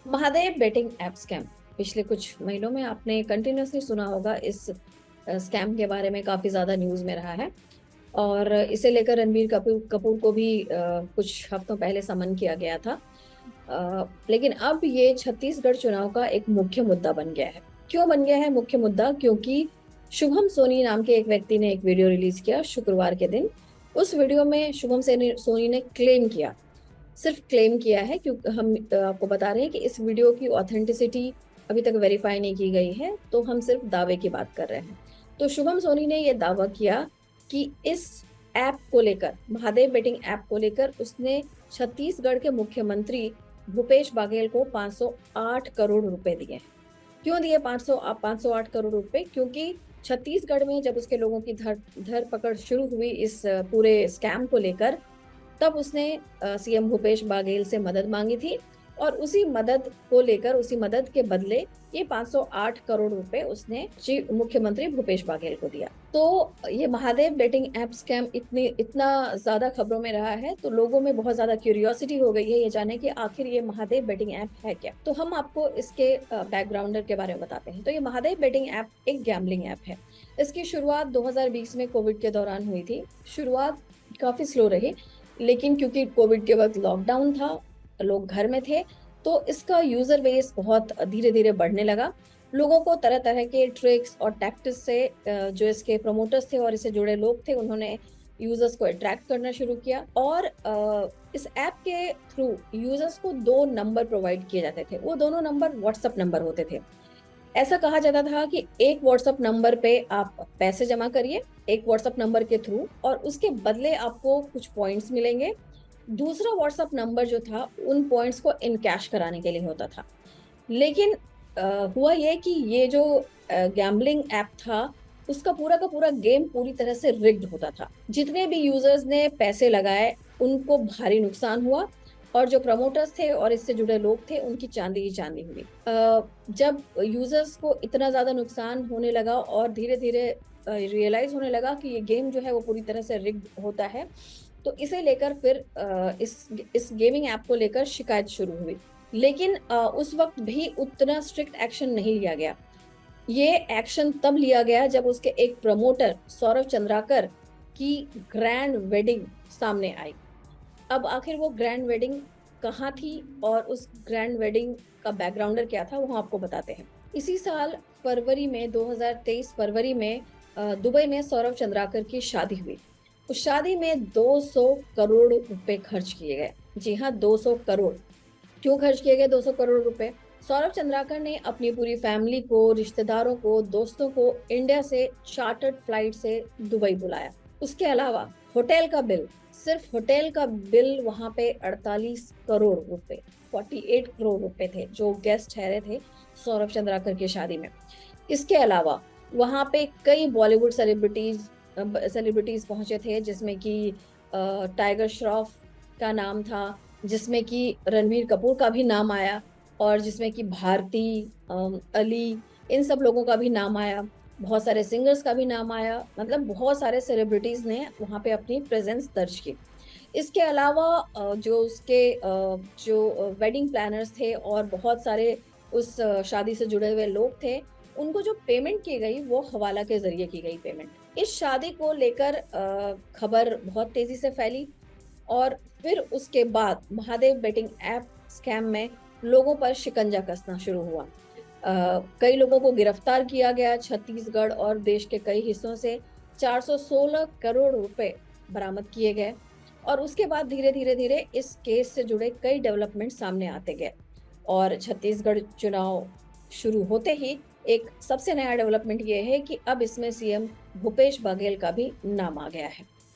Mahadev betting app scam. पिछले कुछ महीनों में आपने कंटिन्यूअसली सुना होगा इस स्कैम के बारे में, काफी ज्यादा न्यूज में रहा है। और इसे लेकर रणबीर कपूर कपूर को भी कुछ हफ्तों पहले समन किया गया था। लेकिन अब ये छत्तीसगढ़ चुनाव का एक मुख्य मुद्दा बन गया है। क्यों बन गया है मुख्य मुद्दा? क्योंकि शुभम सोनी नाम के एक व्यक्ति ने एक वीडियो रिलीज किया शुक्रवार के दिन। उस वीडियो में शुभम सोनी ने क्लेम किया, सिर्फ क्लेम किया है, क्योंकि हम आपको बता रहे हैं कि इस वीडियो की ऑथेंटिसिटी अभी तक वेरीफाई नहीं की गई है, तो हम सिर्फ दावे की बात कर रहे हैं। तो शुभम सोनी ने यह दावा किया कि इस ऐप को लेकर, महादेव बेटिंग ऐप को लेकर, उसने छत्तीसगढ़ के मुख्यमंत्री भूपेश बघेल को 508 करोड़ रुपए दिए हैं। क्यों दिए 508 करोड़ रुपए? क्योंकि छत्तीसगढ़ में जब उसके लोगों की धरपकड़ शुरू हुई इस पूरे स्कैम को लेकर, तब उसने सीएम भूपेश बघेल से मदद मांगी थी, और उसी मदद को लेकर, उसी मदद के बदले ये 508 करोड़ रुपए उसने मुख्यमंत्री भूपेश बघेल को दिया। तो ये महादेव बेटिंग ऐप स्कैम इतना ज्यादा खबरों में रहा है, तो लोगों में बहुत ज्यादा क्यूरियोसिटी हो गई है ये जाने कि आखिर ये महादेव बेटिंग ऐप है क्या। तो हम आपको इसके बैकग्राउंडर के बारे में बताते हैं। तो ये महादेव बेटिंग ऐप एक गैम्बलिंग ऐप है। इसकी शुरुआत 2020 में कोविड के दौरान हुई थी। शुरुआत काफी स्लो रही, लेकिन क्योंकि कोविड के वक्त लॉकडाउन था, लोग घर में थे, तो इसका यूजर बेस बहुत धीरे धीरे बढ़ने लगा। लोगों को तरह तरह के ट्रिक्स और टैक्टिक्स से, जो इसके प्रमोटर्स थे और इससे जुड़े लोग थे, उन्होंने यूजर्स को अट्रैक्ट करना शुरू किया। और इस ऐप के थ्रू यूजर्स को दो नंबर प्रोवाइड किए जाते थे। वो दोनों नंबर व्हाट्सएप नंबर होते थे। ऐसा कहा जाता था कि एक व्हाट्सएप नंबर पे आप पैसे जमा करिए, एक व्हाट्सएप नंबर के थ्रू, और उसके बदले आपको कुछ पॉइंट्स मिलेंगे। दूसरा व्हाट्सएप नंबर जो था, उन पॉइंट्स को इन कैश कराने के लिए होता था। लेकिन हुआ ये कि ये जो गैम्बलिंग ऐप था, उसका पूरा का पूरा गेम पूरी तरह से रिग्ड होता था। जितने भी यूजर्स ने पैसे लगाए, उनको भारी नुकसान हुआ, और जो प्रमोटर्स थे और इससे जुड़े लोग थे, उनकी चांदी ही चांदी हुई। जब यूजर्स को इतना ज्यादा नुकसान होने लगा और धीरे धीरे रियलाइज होने लगा कि ये गेम जो है वो पूरी तरह से रिग्ड होता है, तो इसे लेकर फिर इस गेमिंग ऐप को लेकर शिकायत शुरू हुई। लेकिन उस वक्त भी उतना स्ट्रिक्ट एक्शन नहीं लिया गया। ये एक्शन तब लिया गया जब उसके एक प्रमोटर सौरभ चंद्राकर की ग्रैंड वेडिंग सामने आई। अब आखिर वो ग्रैंड वेडिंग कहाँ थी और उस ग्रैंड वेडिंग का बैकग्राउंडर क्या था, वो हम आपको बताते हैं। इसी साल फरवरी में, 2023 फरवरी में, दुबई में सौरभ चंद्राकर की शादी हुई। उस शादी में 200 करोड़ रुपए खर्च किए गए। जी हाँ, 200 करोड़। क्यों खर्च किए गए 200 करोड़ रुपए? सौरभ चंद्राकर ने अपनी पूरी फैमिली को, रिश्तेदारों को, दोस्तों को इंडिया से चार्टर्ड फ्लाइट से दुबई बुलाया। उसके अलावा होटल का बिल, सिर्फ होटल का बिल वहां पे 48 करोड़ रुपए, 48 करोड़ रुपए थे जो गेस्ट ठहरे थे सौरभ चंद्राकर की शादी में। इसके अलावा वहां पे कई बॉलीवुड सेलिब्रिटीज पहुंचे थे, जिसमें कि टाइगर श्रॉफ का नाम था, जिसमें कि रणबीर कपूर का भी नाम आया, और जिसमें कि भारती, अली, इन सब लोगों का भी नाम आया। बहुत सारे सिंगर्स का भी नाम आया। मतलब बहुत सारे सेलिब्रिटीज ने वहां पे अपनी प्रेजेंस दर्ज की। इसके अलावा जो उसके जो वेडिंग प्लानर्स थे और बहुत सारे उस शादी से जुड़े हुए लोग थे, उनको जो पेमेंट की गई वो हवाला के जरिए की गई पेमेंट। इस शादी को लेकर खबर बहुत तेजी से फैली, और फिर उसके बाद महादेव बेटिंग ऐप स्कैम में लोगों पर शिकंजा कसना शुरू हुआ। कई लोगों को गिरफ्तार किया गया। छत्तीसगढ़ और देश के कई हिस्सों से 416 करोड़ रुपए बरामद किए गए। और उसके बाद धीरे धीरे धीरे इस केस से जुड़े कई डेवलपमेंट सामने आते गए, और छत्तीसगढ़ चुनाव शुरू होते ही एक सबसे नया डेवलपमेंट ये है कि अब इसमें सीएम भूपेश बघेल का भी नाम आ गया है।